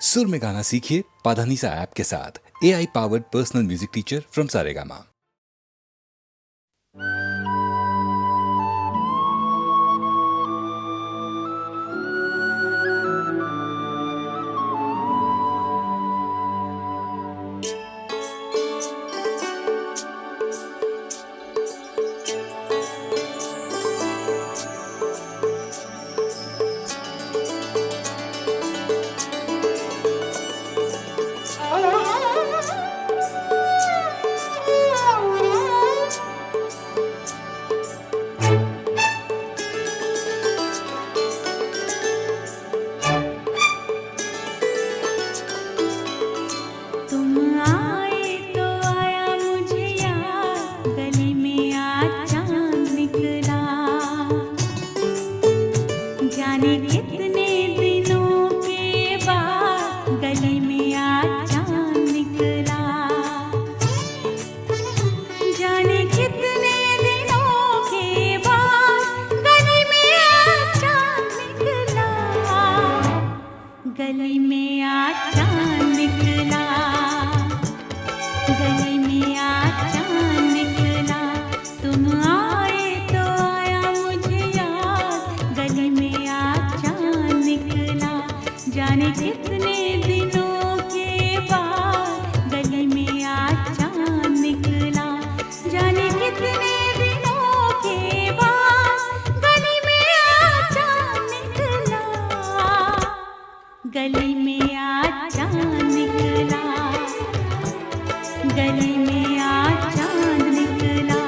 सुर में गाना सीखिए पाधानीसा ऐप के साथ। AI powered personal music teacher from Saregama. गली में आज चांद निकला, गली में आज चांद निकला। तुम आए तो आया मुझे याद, गली में आज चांद निकला। जाने कितने दिनों के बाद गली में आज चांद निकला। जाने कितने दिनों के बाद गली में आज चांद निकला। गली में आज चांद निकला, गली में आज चांद निकला।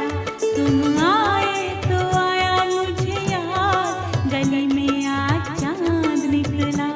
तुम आए तो आया मुझे याद, गली में आज चांद निकला।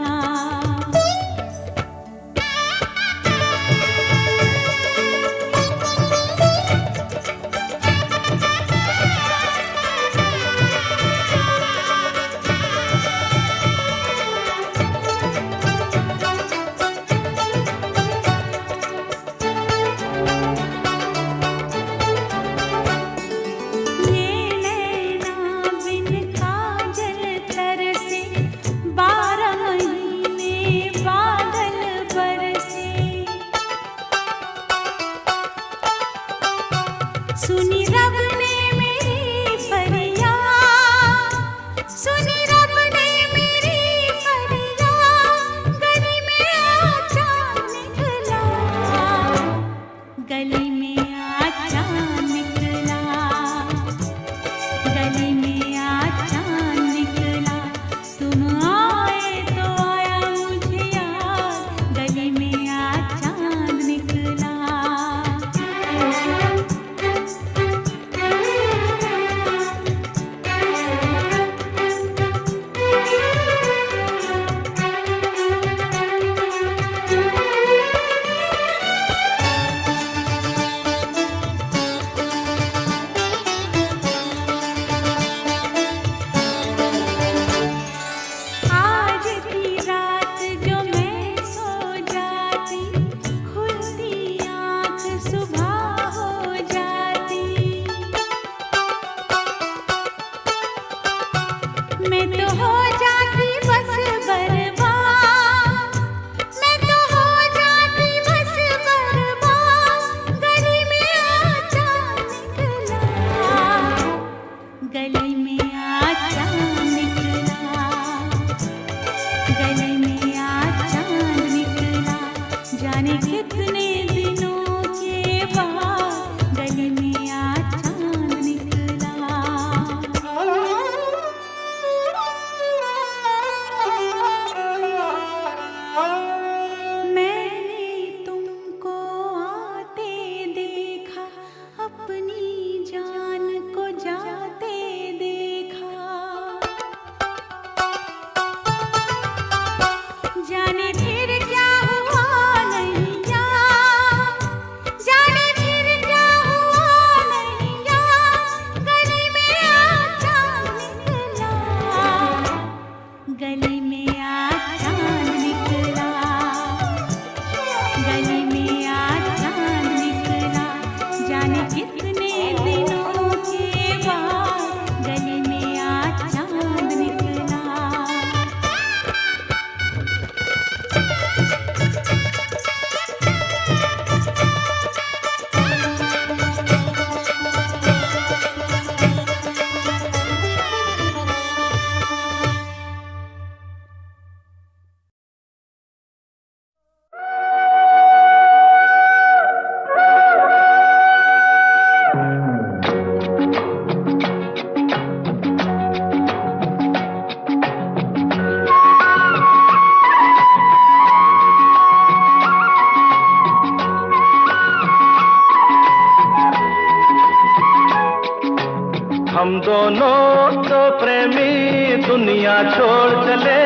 दुनिया छोड़ चले,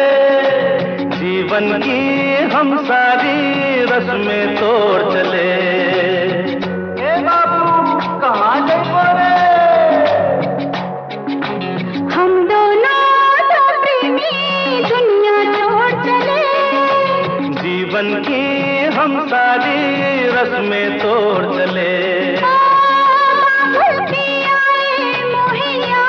जीवन की हम सारी रस्में तोड़ चले। ए बाबू कहाँ जाइबो रे? हम दोनों तो प्रेमी दुनिया छोड़ चले, जीवन की हम सारी रस्में तोड़ चले। भूल के आए मोहिया,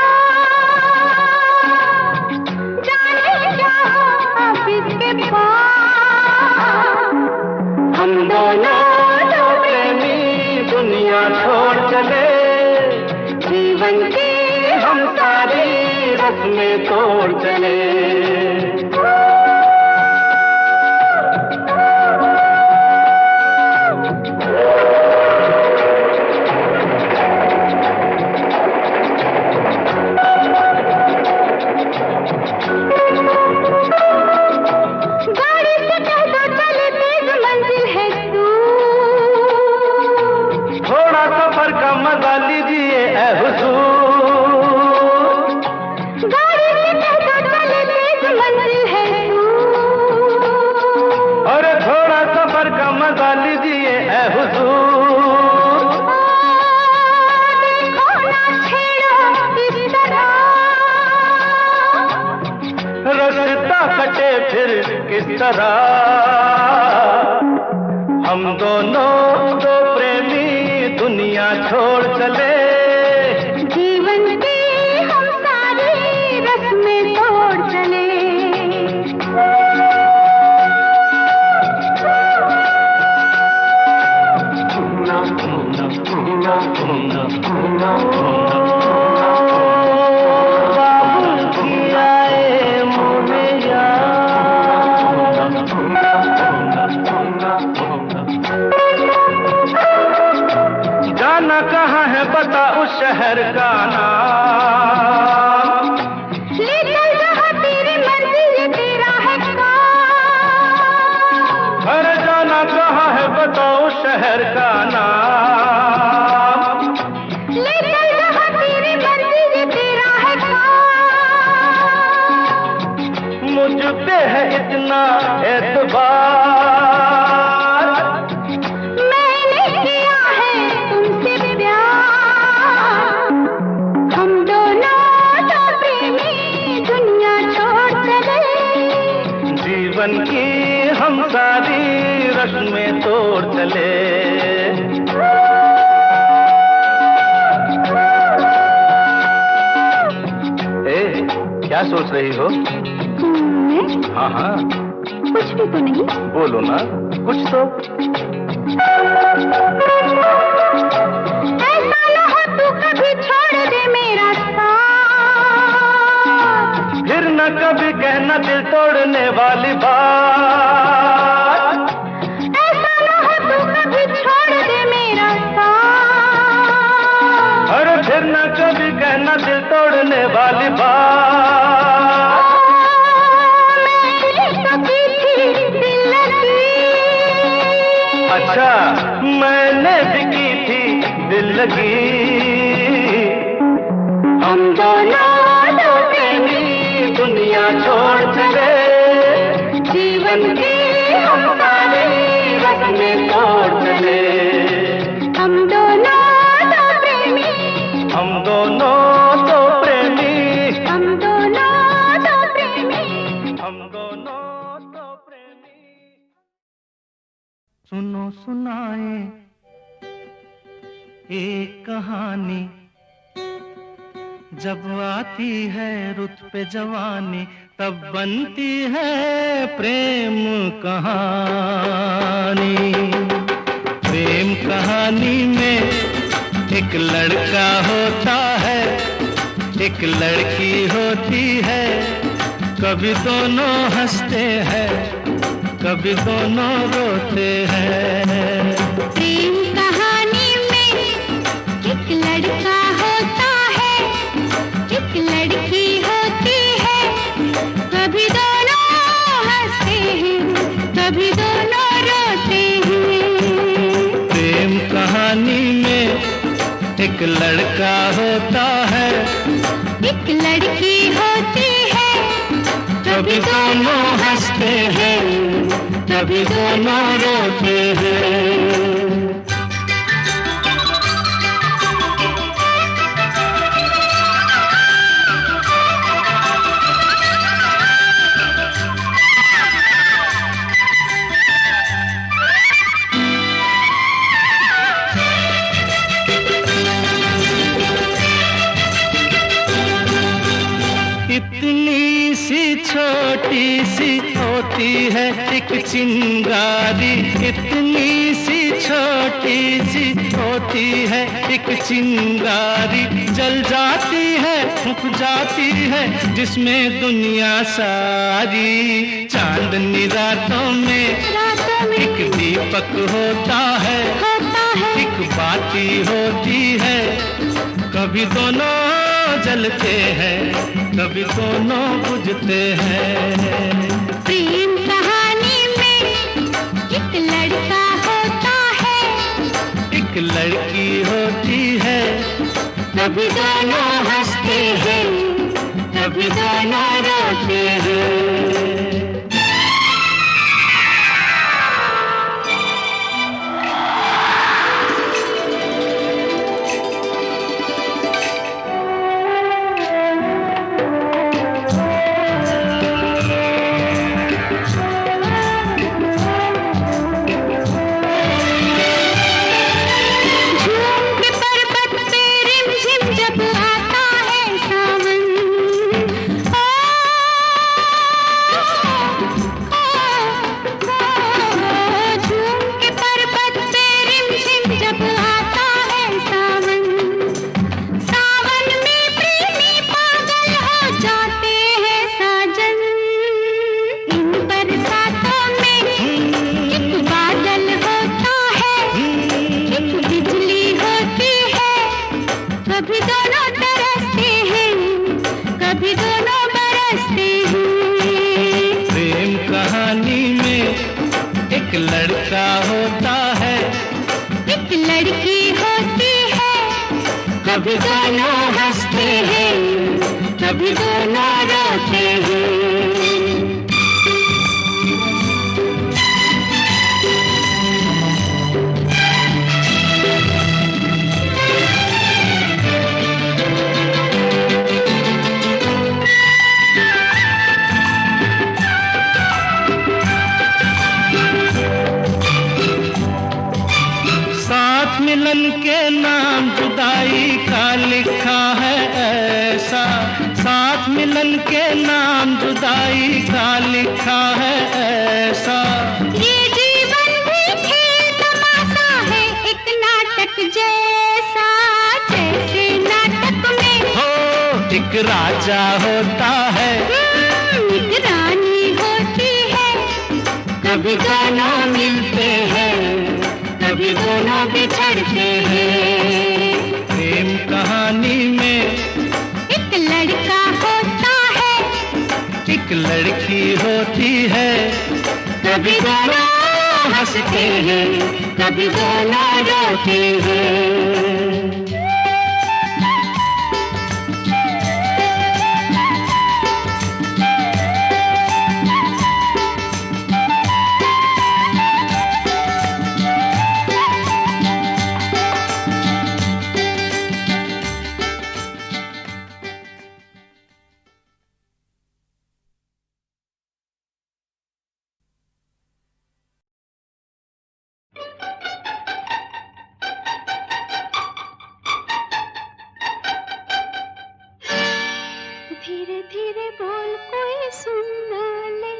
जाने जाओ अब इसके पास। हम दोनों तो प्रेमी दुनिया छोड़ चले, जीवन की हम सारी रस्में तोड़ चले। गाड़ी से कह दो चले, तेज मंजिल है दूर। थोड़ा सफर का मजा लीजिए ऐ हुजूर। गाड़ी से कह दो चले, तेज मंजिल है दूर। अरे थोड़ा सफर का मजा लीजिए ऐ हुजूर। देखो ना छेड़ो इस तरह, रास्ता कटे फिर किस तरह। हम दोनों तो प्रेमी दुनिया छोड़ चले, जीवन की हम सारी रस्में तोड़ चले। जाना कहाँ है बता उस शहर का नाम। ले चल जहाँ तेरी मंजिल तेरा है काम। अरे जाना कहाँ है बता उस शहर का नाम। ले चल जहाँ तेरी मंजिल तेरा है काम। मुझ पे है इतना एतबार, मैंने किया है तुमसे प्यार। हम दोनों तो प्रेमी दुनिया छोड़ चले, जीवन की हम सारी रस्में तोड़ चले। ए, क्या सोच रही हो? मैं हाँ हाँ कुछ भी तो नहीं। बोलो ना कुछ तो। ऐसा न हो तू कभी छोड़ दे मेरा साथ, फिर न कभी कहना दिल तोड़ने वाली बात। ऐसा न हो तू कभी छोड़ दे मेरा साथ। अरे फिर न कभी कहना दिल तोड़ने वाली बात। मैंने तो की थी दिल लगी, अच्छा मैंने भी की थी दिल लगी। हम दोनों तो प्रेमी दुनिया छोड़ चले, जीवन की हम सारी रस्में तोड़ चले। हम दोनों तो प्रेमी, हम दोनों तो प्रेमी, हम दोनों तो प्रेमी। हम दोनों तो प्रेमी। सुनो सुनाए एक कहानी, जब आती है रुत पे जवानी तब बनती है प्रेम कहानी। प्रेम कहानी में एक लड़का होता है, एक लड़की होती है, कभी दोनों हंसते हैं, कभी दोनों रोते हैं। प्रेम कहानी में एक लड़का होता है, एक लड़की होती है, कभी दोनों हंसते हैं, कभी दोनों रोते हैं। प्रेम कहानी में एक लड़का होता है, एक लड़की होती है, कभी दोनों हंसते हैं, कभी दोनों रोते हैं। इतनी सी छोटी सी होती है एक चिंगारी, इतनी सी छोटी सी होती है एक चिंगारी, जल जाती है फूंक जाती है जिसमें दुनिया सारी। चांदनी रातों में एक दीपक होता है, एक बाती होती है, कभी दोनों जलते हैं, कभी दोनों बुझते हैं। प्रेम कहानी में एक लड़का होता है, एक लड़की होती है, कभी दोनों हंसते हैं, कभी दोनों रोते हैं। कभी दोनों तरसते हैं, कभी दोनों बरसते हैं। प्रेम कहानी में एक लड़का होता है, एक लड़की होती है, कभी दोनों हंसते हैं, कभी दोनों रोते हैं। मिलन के नाम जुदाई का लिखा है ऐसा, साथ मिलन के नाम जुदाई का लिखा है ऐसा। ये जीवन भी खेल तमाशा है एक नाटक जैसा, जैसे नाटक में हो एक राजा होता है, एक रानी होती है, कभी दोनों मिलते हैं, कभी दोनों बिछड़ते हैं। प्रेम कहानी में एक लड़का होता है, एक लड़की होती है, कभी दोनों हंसते हैं, कभी दोनों रोते हैं। धीरे धीरे बोल कोई सुनना ले,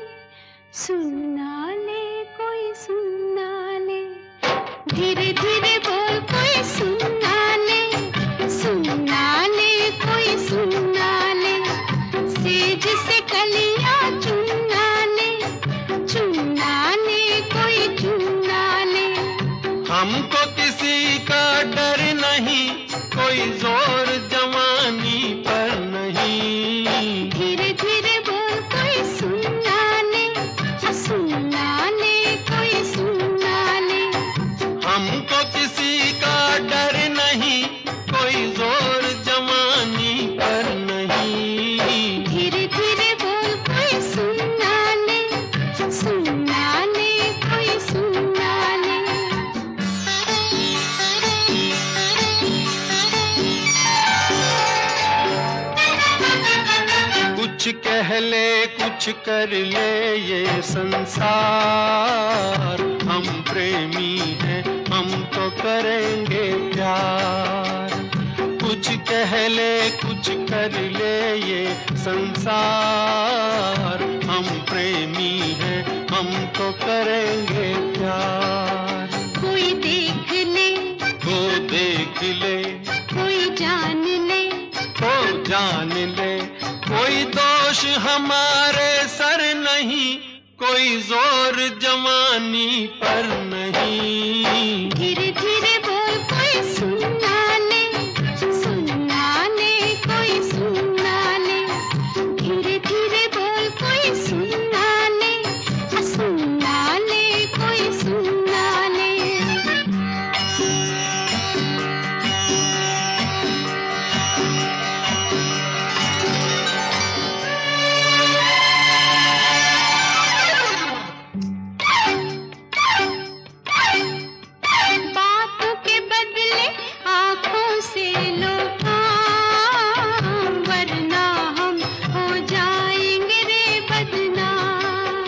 सुनना ले कोई सुनना ले। धीरे धीरे बोल कोई सुनना ले, सुनना ले कोई सुनना ले। सेज से कलियां चुनना ले, चुनना ले कोई चुनना ले। हमको किसी का डर नहीं, कोई जोर जवानी पर नहीं। धीरे धीरे बोल कोई सुनना ले, सुनना ले कोई सुनना ले। हमको किसी का डर नहीं, कोई जोर जवानी पर नहीं। धीरे धीरे बोल कोई सुनना ले कुछ कर ले ये संसार, हम प्रेमी हैं हम तो करेंगे प्यार। कुछ कह ले कुछ कर ले ये संसार, हम प्रेमी हैं हम तो करेंगे प्यार। कोई देख ले, वो देख ले, कोई जान ले, वो जान ले, कोई दोष हमारे सर नहीं, कोई जोर जवानी पर नहीं। धीरे धीरे बोल कोई सुनना ले, सुनना ले कोई सुनना ले। धीरे धीरे बोल कोई सुनना ले, सुनना ले कोई सुनना ले। बातों के बदले आँखों से लो काम, वरना हम हो जाएंगे रे बदनाम।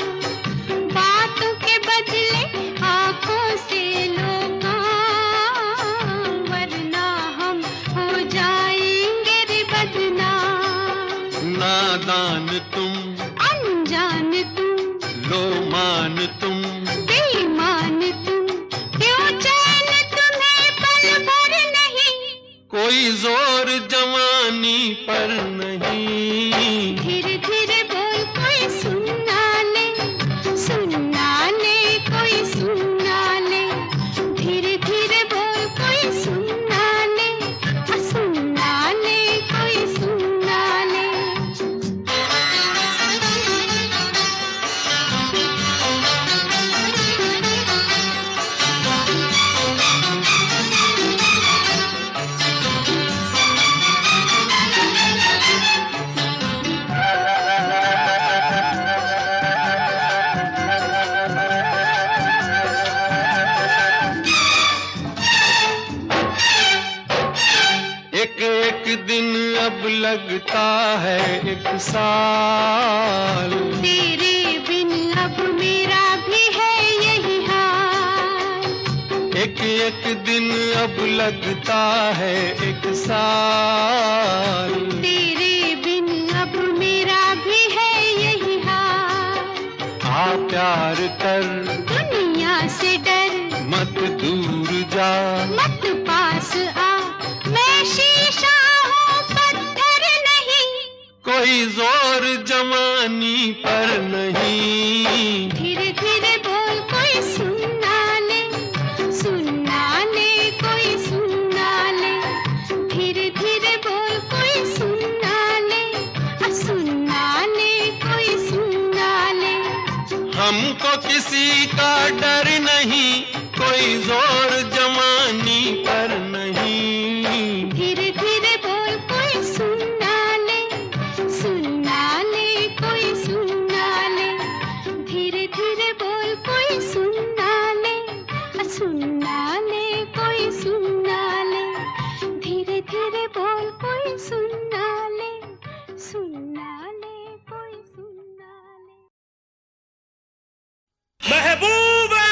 बातों के बदले आँखों से लो काम, वरना हम हो जाएंगे रे बदनाम। नादान तुम, अनजान तुम, लो मान तुम, बेईमान तुम, क्यों चैन तुम्हें पल भर नहीं। कोई जोर जवानी पर नहीं। धीरे धीरे बोल कोई सुनना ले, सुनना ले कोई सुनना ले। धीरे धीरे बोल कोई सुनना ले, सुनना ले कोई सुनना ले। एक एक दिन अब लगता है एक साल, तेरे बिन अब मेरा भी है यही हाल। एक एक दिन अब लगता है एक साल। तेरे बिन अब मेरा भी है यही हाल। आ प्यार कर दुनिया से डर, मत दूर जा, मत पास आ, मैं शीशा हूँ पत्थर नहीं। कोई जोर जवानी पर नहीं। धीरे धीरे बोल कोई सुनना ले, सुनना ले कोई सुनना ले। धीरे धीरे बोल कोई सुनना ले, सुनना ले कोई सुनना ले। हमको किसी का डर नहीं, कोई जोर जवानी पर नहीं। धीरे धीरे बोल कोई सुनना ले, सुनना ले कोई सुनना ले। धीरे धीरे बोल कोई सुनना ले, सुनना ले कोई सुनना ले। धीरे धीरे बोल कोई सुनना ले, सुनना ले कोई सुनना ले। महबूबा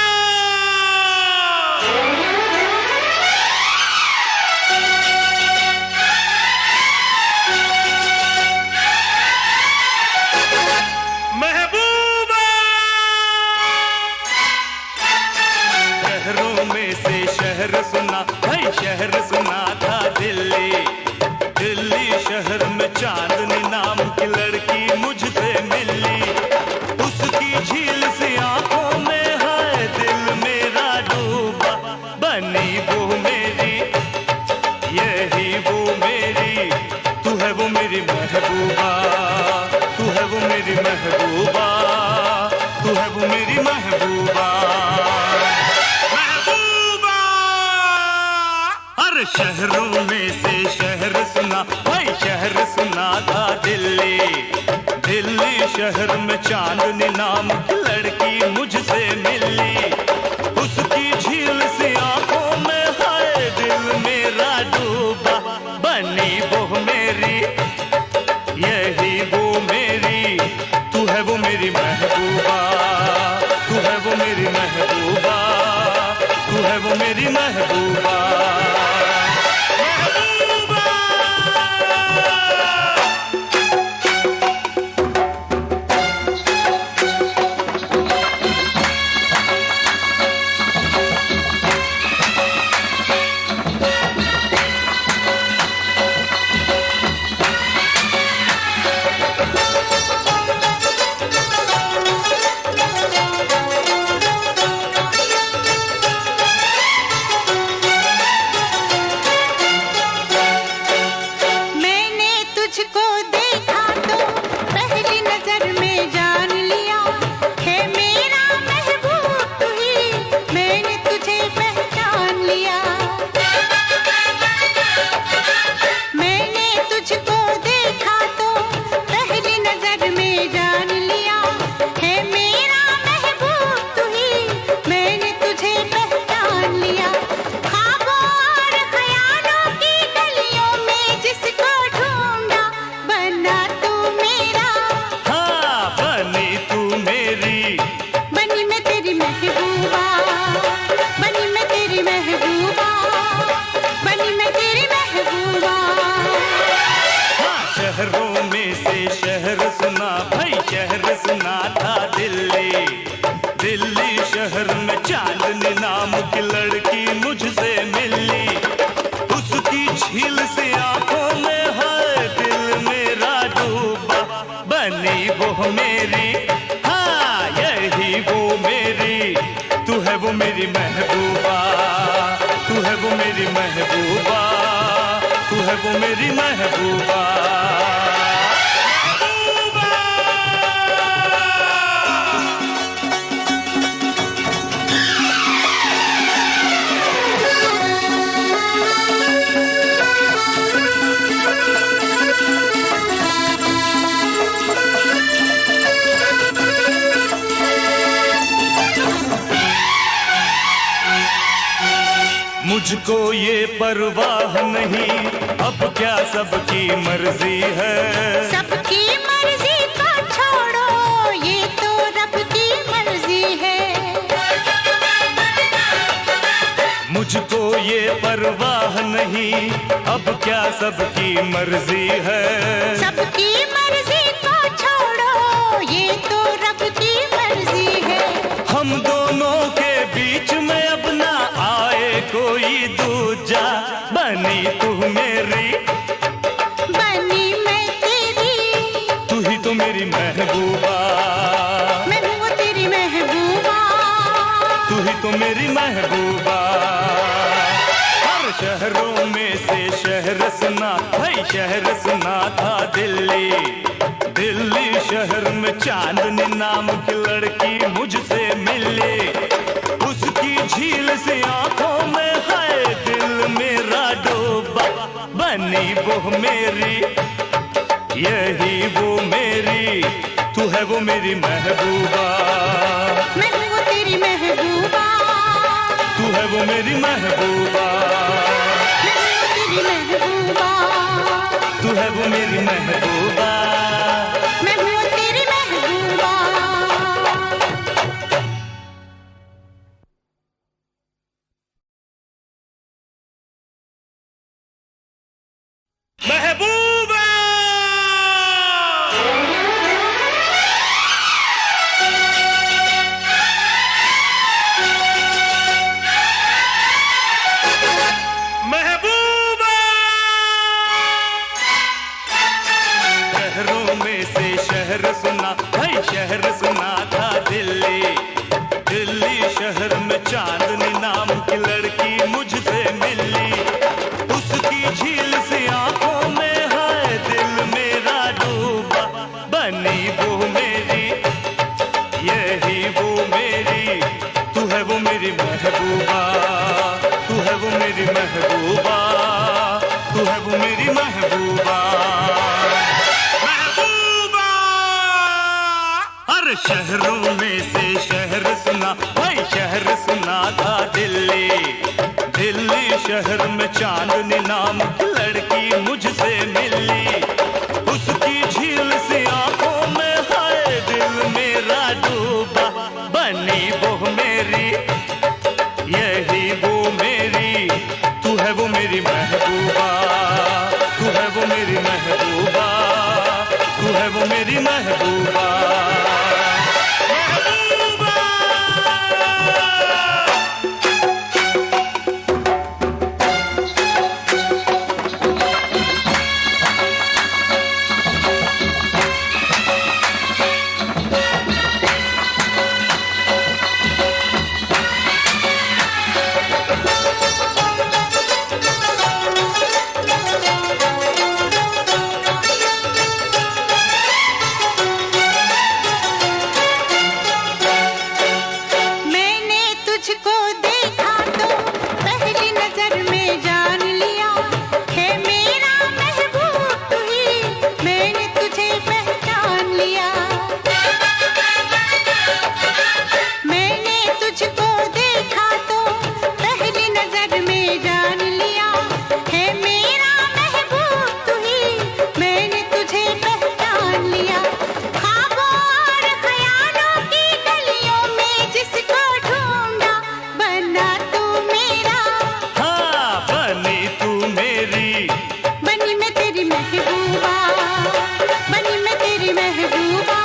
महबूबा शहरों में से शहर सुना, भाई शहर सुना था दिल्ली। दिल्ली शहर में चांदनी नाम की लड़की मुझसे मिली। उसकी झील सी आंखों में है दिल मेरा डूबा। बनी वो मेरी, यही वो मेरी, तू है वो मेरी महबूबा, तू है वो मेरी महबूबा, तू है वो मेरी महबूबा। महबूबा हर शहरों में से शहर सुना, भाई शहर सुना था दिल्ली। दिल्ली शहर में चांदनी नाम की लड़की मुझसे मिली। उसकी झील सी आंखों में है दिल मेरा डूबा। बनी वो मेरी, यही वो मेरी, महबूबा। शहरों में से शहर सुना भाई, शहर सुना था दिल्ली। दिल्ली शहर में चांदनी नाम की लड़की मुझसे मिली। उसकी झील से आंखों में है दिल मेरा डूबा। बनी वो मेरी, हाँ यही वो मेरी, तू है वो मेरी महबूबा, तू है वो मेरी महबूबा, तू है वो मेरी महबूबा। मुझको ये परवाह नहीं, अब क्या सबकी मर्जी है। सबकी मर्जी को छोड़ो, ये तो रब की मर्जी है। मुझको ये परवाह नहीं, अब क्या सबकी मर्जी है। सबकी मर्जी को छोड़ो, ये तो रब की मर्जी है। हम दोनों के बीच में अब ना आए कोई दूजा। बनी तू मेरी, बनी मैं तेरी, तू ही तो मेरी महबूबा। मैं हूँ तेरी महबूबा, तू ही तो मेरी महबूबा। हर शहरों में से शहर सुना भाई, शहर सुना था दिल्ली। दिल्ली शहर में चांदनी नाम की लड़की मुझसे मिली। उसकी झील से आंखों में है दिल मेरा डूबा। बनी वो मेरी, यही वो मेरी, तू है वो मेरी महबूबा। मैं हूँ तेरी महबूबा, तू है वो मेरी महबूबा। मैं हूँ तेरी महबूबा, तू है वो मेरी महबूबा। मैं हूँ तेरी महबूबा। महबूबा महबूबा। शहरों में से शहर सुना भाई, शहर सुना था दिल्ली। दिल्ली शहर में चांदनी नाम की लड़की मुझसे मिली। उसकी झील से आंखों में है दिल मेरा डूबा। बनी वो मेरी, यही वो मेरी, तू है वो मेरी महबूबा, तू है वो मेरी महबूबा, तू है वो मेरी महबूबा। महबूबा हर शहरों में से शहर सुना भाई, शहर सुना था दिल्ली। दिल्ली शहर में चांदनी नाम की लड़की मुझसे मिली। उसकी झील से आंखों में है दिल मेरा डूबा। बनी वो मेरी, यही वो मेरी, तुझको देखा तो पहली नजर में जान लिया है मेरा महबूब तू ही, मैंने तुझे पहचान लिया। मैंने तुझको देखा तो पहली नजर में जान लिया है मेरा महबूब तू ही, मैंने तुझे पहचान लिया। ख्वाबों और ख्यालों की गलियों में जिसको ढूंढा बना तू मेरा। हाँ बनी तू मेरी, बनी मैं तेरी महबूबा, बनी मैं तेरी महबूबा,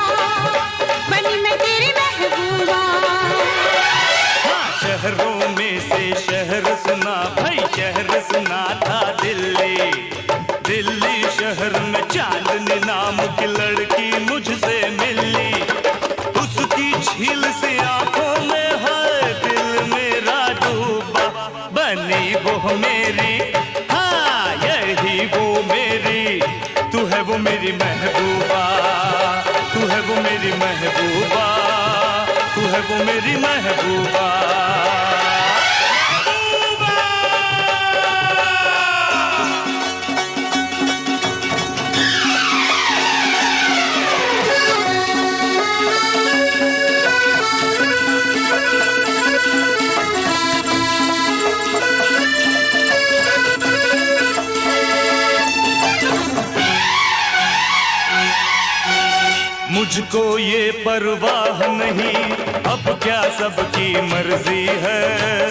बनी मैं तेरी महबूबा। हाँ शहरों में से शहर सुना भाई, शहर सुना था दिल्ली। दिल्ली शहर में चांदनी नाम की लड़की मुझसे मिली। उसकी झील से आंखों में है दिल मेरा डूबा, बनी वो मेरी, हाँ यही वो मेरी। तू है वो मेरी महबूबा, तू है वो मेरी महबूबा, तू है वो मेरी महबूबा। मुझको ये परवाह नहीं अब क्या सबकी मर्जी है।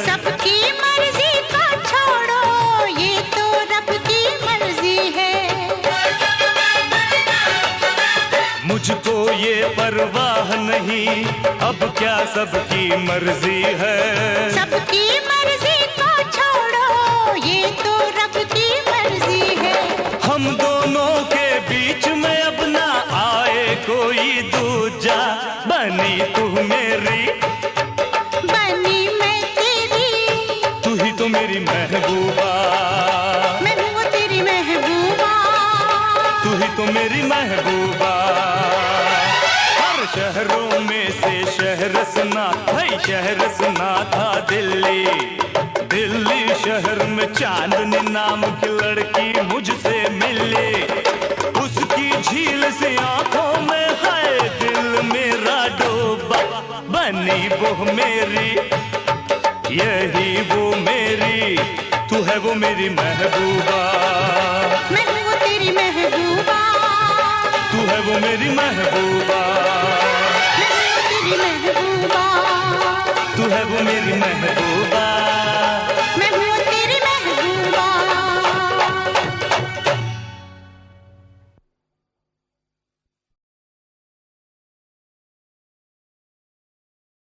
सबकी मर्जी को छोड़ो ये तो रब की मर्जी है। मुझको ये परवाह नहीं अब क्या सबकी मर्जी है। सबकी मर्जी को छोड़ो ये तो रब की मर्जी है। हम दोनों के बीच में अब ना आए कोई दूजा, बनी तू मेरी, बनी मैं तेरी, तू ही तो मेरी महबूबा, मैं हूँ वो तेरी महबूबा। तू ही तो मेरी महबूबा। हर शहरों में से शहर सुना भाई, शहर सुना था दिल्ली। दिल्ली शहर में चांदनी नाम की लड़की मुझसे मिली। उसकी झील से आंखों में है दिल मेरा डूबा, बनी वो मेरी, यही वो मेरी। तू है वो मेरी महबूबा, मैं हूँ वो तेरी महबूबा, तू है वो मेरी महबूबा, मैं हूँ वो तेरी महबूबा। तू है वो मेरी महबूबा।